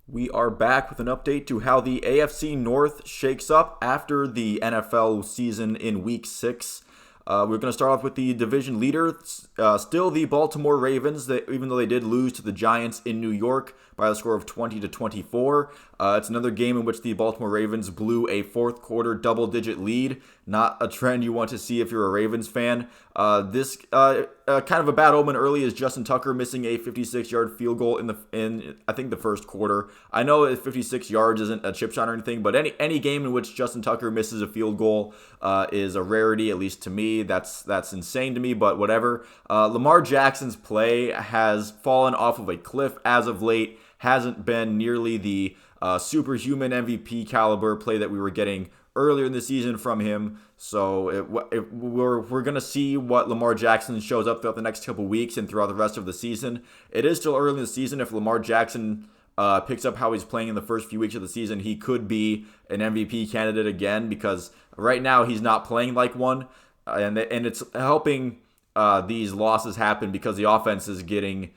We are back with an update to how the AFC North shakes up after the NFL season in Week 6. We're going to start off with the division leader, still the Baltimore Ravens, even though they did lose to the Giants in New York by a score of 20-24. It's another game in which the Baltimore Ravens blew a fourth quarter double-digit lead. Not a trend you want to see if you're a Ravens fan. This kind of a bad omen early is Justin Tucker missing a 56-yard field goal in I think the first quarter. I know 56 yards isn't a chip shot or anything, but any game in which Justin Tucker misses a field goal is a rarity, at least to me. That's insane to me, but whatever. Lamar Jackson's play has fallen off of a cliff as of late. Hasn't been nearly the superhuman MVP caliber play that we were getting earlier in the season from him. So we're going to see what Lamar Jackson shows up throughout the next couple weeks and throughout the rest of the season. It is still early in the season. If Lamar Jackson picks up how he's playing in the first few weeks of the season, he could be an MVP candidate again, because right now he's not playing like one. And it's helping these losses happen because the offense is getting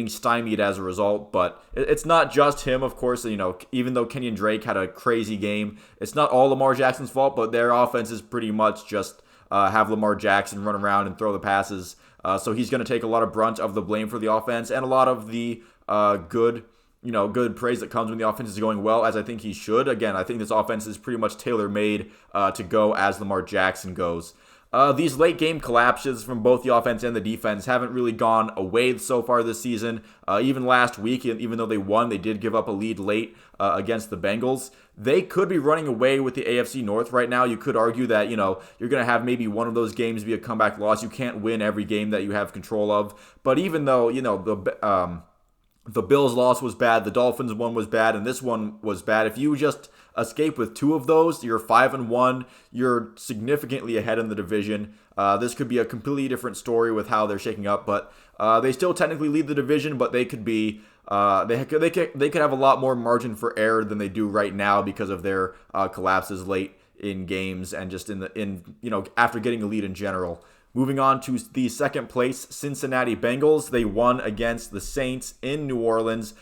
stymied as a result. But it's not just him, of course. Even though Kenyon Drake had a crazy game, it's not all Lamar Jackson's fault, but their offense is pretty much just have Lamar Jackson run around and throw the passes. So he's going to take a lot of brunt of the blame for the offense and a lot of the good praise that comes when the offense is going well, as I think he should. Again, I think this offense is pretty much tailor-made to go as Lamar Jackson goes. These late game collapses from both the offense and the defense haven't really gone away so far this season. Even last week, even though they won, they did give up a lead late against the Bengals. They could be running away with the AFC North right now. You could argue that, you're going to have maybe one of those games be a comeback loss. You can't win every game that you have control of. But even though, the Bills' loss was bad, the Dolphins' one was bad, and this one was bad, if you just escape with two of those, you're 5-1. You're significantly ahead in the division. This could be a completely different story with how they're shaking up, but they still technically lead the division. But they could be they could have a lot more margin for error than they do right now because of their collapses late in games and just after getting a lead in general. Moving on to the second place, Cincinnati Bengals. They won against the Saints in New Orleans.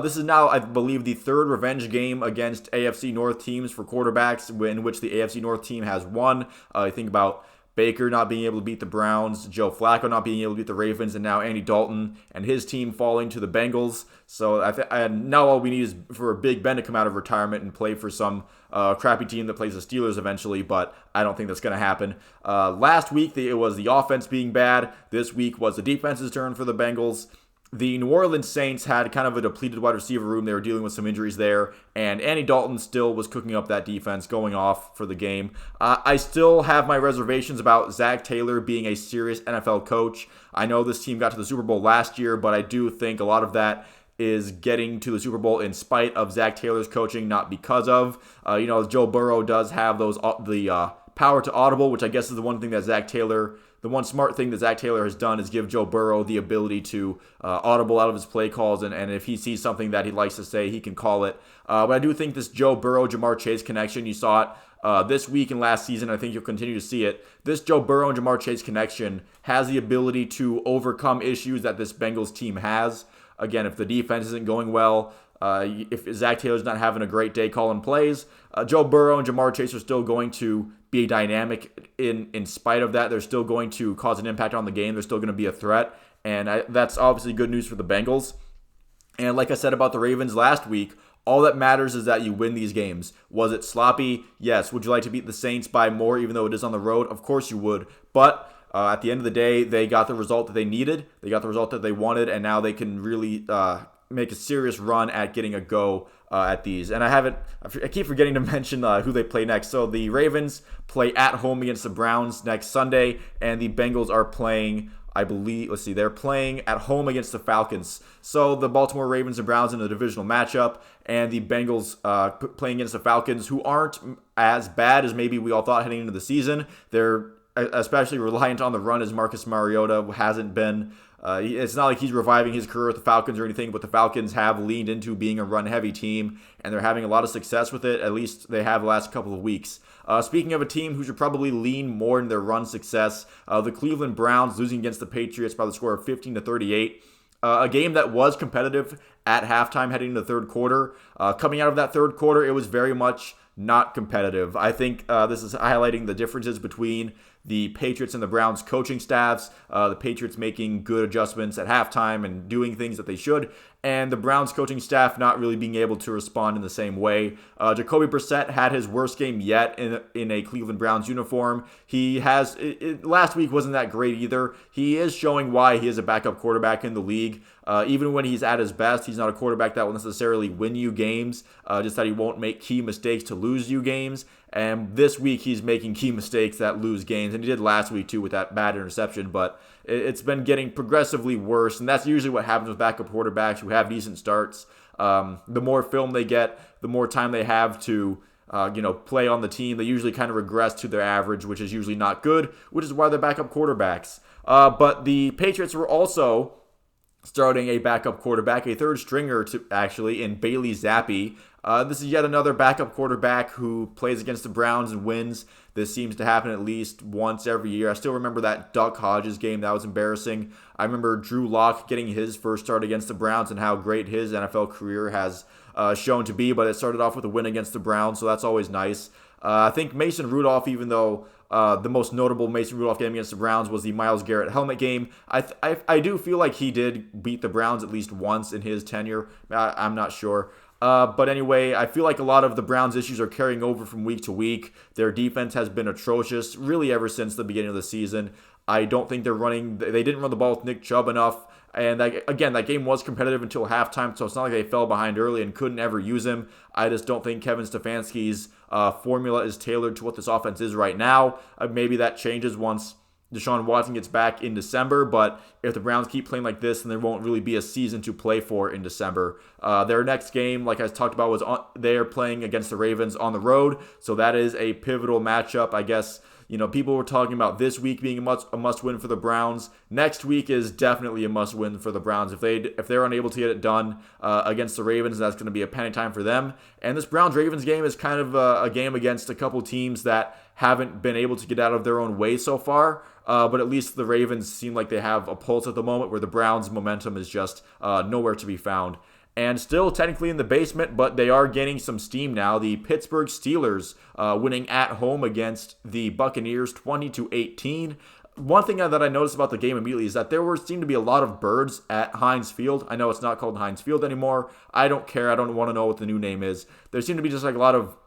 This is now, I believe, the third revenge game against AFC North teams for quarterbacks in which the AFC North team has won. I think about Baker not being able to beat the Browns, Joe Flacco not being able to beat the Ravens, and now Andy Dalton and his team falling to the Bengals. So now all we need is for Big Ben to come out of retirement and play for some crappy team that plays the Steelers eventually, but I don't think that's going to happen. Last week, it was the offense being bad. This week was the defense's turn for the Bengals. The New Orleans Saints had kind of a depleted wide receiver room. They were dealing with some injuries there, and Andy Dalton still was cooking up that defense, going off for the game. I still have my reservations about Zach Taylor being a serious NFL coach. I know this team got to the Super Bowl last year, but I do think a lot of that is getting to the Super Bowl in spite of Zach Taylor's coaching, not because of. Joe Burrow does have the power to audible, which I guess is the one smart thing that Zach Taylor has done is give Joe Burrow the ability to audible out of his play calls, and if he sees something that he likes to say, he can call it. But I do think this Joe Burrow-Jamar Chase connection, you saw it this week and last season, I think you'll continue to see it. This Joe Burrow and Jamar Chase connection has the ability to overcome issues that this Bengals team has. Again, if the defense isn't going well, if Zach Taylor's not having a great day calling plays, Joe Burrow and Jamar Chase are still going to be dynamic in spite of that. They're still going to cause an impact on the game. They're still going to be a threat, and that's obviously good news for the Bengals. And like I said about the Ravens last week, all that matters is that you win these games. Was it sloppy? Yes. Would you like to beat the Saints by more, even though it is on the road? Of course you would. But at the end of the day, they got the result that they needed. They got the result that they wanted, and now they can really make a serious run at getting a go at these. And I keep forgetting to mention who they play next. So the Ravens play at home against the Browns next Sunday, and the Bengals are playing, they're playing at home against the Falcons. So the Baltimore Ravens and Browns in a divisional matchup, and the Bengals playing against the Falcons, who aren't as bad as maybe we all thought heading into the season. They're especially reliant on the run, as Marcus Mariota hasn't been. It's not like he's reviving his career with the Falcons or anything, but the Falcons have leaned into being a run-heavy team, and they're having a lot of success with it. At least they have the last couple of weeks. Speaking of a team who should probably lean more in their run success, the Cleveland Browns losing against the Patriots by the score of 15-38. a game that was competitive at halftime heading into the third quarter. Coming out of that third quarter, it was very much not competitive. I think this is highlighting the differences between the Patriots and the Browns coaching staffs, the Patriots making good adjustments at halftime and doing things that they should, and the Browns coaching staff not really being able to respond in the same way. Jacoby Brissett had his worst game yet in a Cleveland Browns uniform. He has, last week wasn't that great either. He is showing why he is a backup quarterback in the league. Even when he's at his best, he's not a quarterback that will necessarily win you games, just that he won't make key mistakes to lose you games. And this week, he's making key mistakes that lose games. And he did last week, too, with that bad interception. But it's been getting progressively worse. And that's usually what happens with backup quarterbacks who have decent starts. The more film they get, the more time they have to play on the team. They usually kind of regress to their average, which is usually not good, which is why they're backup quarterbacks. But the Patriots were also starting a backup quarterback, a third stringer in Bailey Zappi. This is yet another backup quarterback who plays against the Browns and wins. This seems to happen at least once every year. I still remember that Duck Hodges game. That was embarrassing. I remember Drew Lock getting his first start against the Browns and how great his NFL career has shown to be, but it started off with a win against the Browns, so that's always nice. I think Mason Rudolph, even though the most notable Mason Rudolph game against the Browns was the Myles Garrett helmet game, I do feel like he did beat the Browns at least once in his tenure. I'm not sure. But anyway, I feel like a lot of the Browns' issues are carrying over from week to week. Their defense has been atrocious, really ever since the beginning of the season. I don't think they didn't run the ball with Nick Chubb enough. And that game was competitive until halftime, so it's not like they fell behind early and couldn't ever use him. I just don't think Kevin Stefanski's formula is tailored to what this offense is right now. Maybe that changes once Deshaun Watson gets back in December, but if the Browns keep playing like this, then there won't really be a season to play for in December. Their next game, like I talked about, they are playing against the Ravens on the road, so that is a pivotal matchup. I guess people were talking about this week being a must-win for the Browns. Next week is definitely a must-win for the Browns. If they're unable to get it done against the Ravens, that's going to be a panic time for them. And this Browns-Ravens game is kind of a game against a couple teams that haven't been able to get out of their own way so far. But at least the Ravens seem like they have a pulse at the moment, where the Browns' momentum is just nowhere to be found. And still technically in the basement, but they are gaining some steam now. The Pittsburgh Steelers winning at home against the Buccaneers 20-18. One thing that I noticed about the game immediately is that seemed to be a lot of birds at Heinz Field. I know it's not called Heinz Field anymore. I don't care. I don't want to know what the new name is. There seemed to be just like a lot of,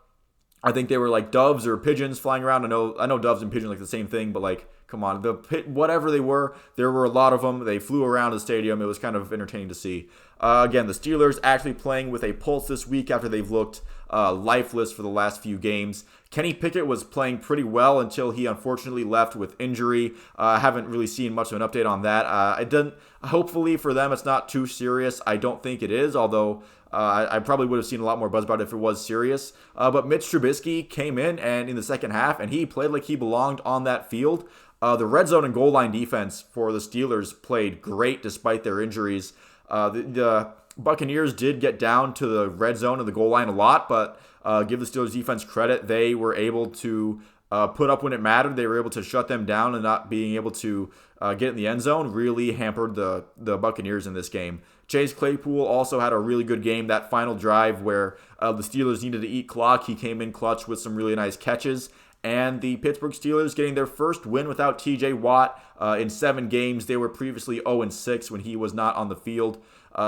I think they were like doves or pigeons flying around. I know doves and pigeons are like the same thing, but like, come on, whatever they were, there were a lot of them. They flew around the stadium. It was kind of entertaining to see. Again, the Steelers actually playing with a pulse this week after they've looked lifeless for the last few games. Kenny Pickett was playing pretty well until he unfortunately left with injury. I haven't really seen much of an update on that. Hopefully for them, it's not too serious. I don't think it is, although I probably would have seen a lot more buzz about it if it was serious. But Mitch Trubisky came in the second half, and he played like he belonged on that field. The red zone and goal line defense for the Steelers played great despite their injuries. The Buccaneers did get down to the red zone and the goal line a lot, but give the Steelers defense credit. They were able to put up when it mattered. They were able to shut them down, and not being able to get in the end zone really hampered the Buccaneers in this game. Chase Claypool also had a really good game. That final drive where the Steelers needed to eat clock, he came in clutch with some really nice catches. And the Pittsburgh Steelers getting their first win without TJ Watt in 7 games. They were previously 0-6 when he was not on the field.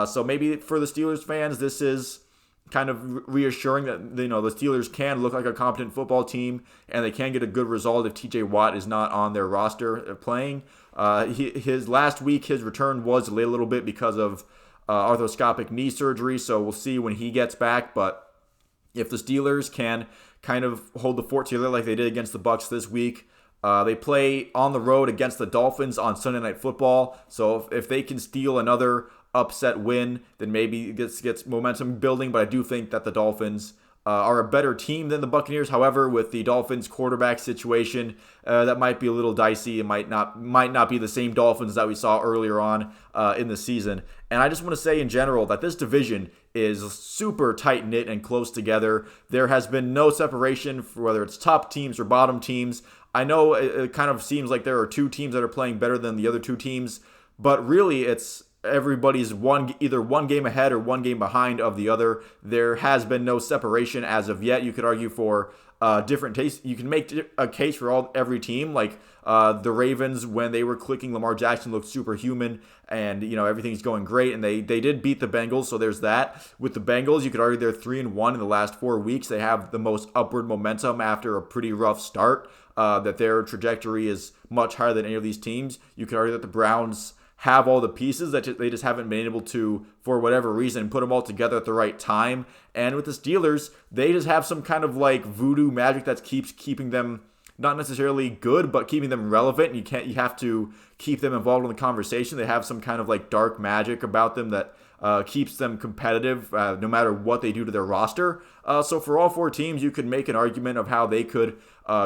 So maybe for the Steelers fans, this is kind of reassuring that the Steelers can look like a competent football team, and they can get a good result if TJ Watt is not on their roster playing. His last week, his return was delayed a little bit because of arthroscopic knee surgery, so we'll see when he gets back. But if the Steelers can kind of hold the fort together like they did against the Bucs this week, they play on the road against the Dolphins on Sunday Night Football. So if they can steal another upset win, then maybe this gets momentum building. But I do think that the Dolphins are a better team than the Buccaneers. However, with the Dolphins quarterback situation, that might be a little dicey. It might not be the same Dolphins that we saw earlier on in the season. And I just want to say in general that this division is super tight-knit and close together. There has been no separation for whether it's top teams or bottom teams. I know it kind of seems like there are 2 teams that are playing better than the other 2 teams, but really it's everybody's either one game ahead or one game behind of the other. There has been no separation as of yet. You could argue for different tastes. You can make a case for every team. Like the Ravens, when they were clicking, Lamar Jackson looked superhuman, and everything's going great. And they did beat the Bengals, so there's that. With the Bengals, you could argue they're 3-1 in the last 4 weeks. They have the most upward momentum after a pretty rough start. That their trajectory is much higher than any of these teams. You could argue that the Browns have all the pieces that they just haven't been able to, for whatever reason, put them all together at the right time. And with the Steelers, they just have some kind of like voodoo magic that keeps keeping them not necessarily good, but keeping them relevant. And you have to keep them involved in the conversation. They have some kind of like dark magic about them that keeps them competitive no matter what they do to their roster. So for all 4 teams, you could make an argument of how they could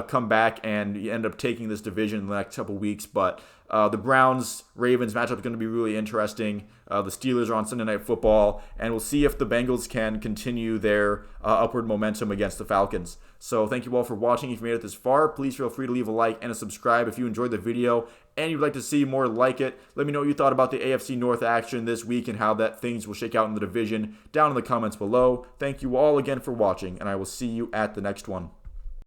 come back and end up taking this division in the next couple weeks. But the Browns-Ravens matchup is going to be really interesting. The Steelers are on Sunday Night Football, and we'll see if the Bengals can continue their upward momentum against the Falcons. So thank you all for watching. If you made it this far, please feel free to leave a like and a subscribe if you enjoyed the video and you'd like to see more like it. Let me know what you thought about the AFC North action this week and how that things will shake out in the division down in the comments below. Thank you all again for watching, and I will see you at the next one.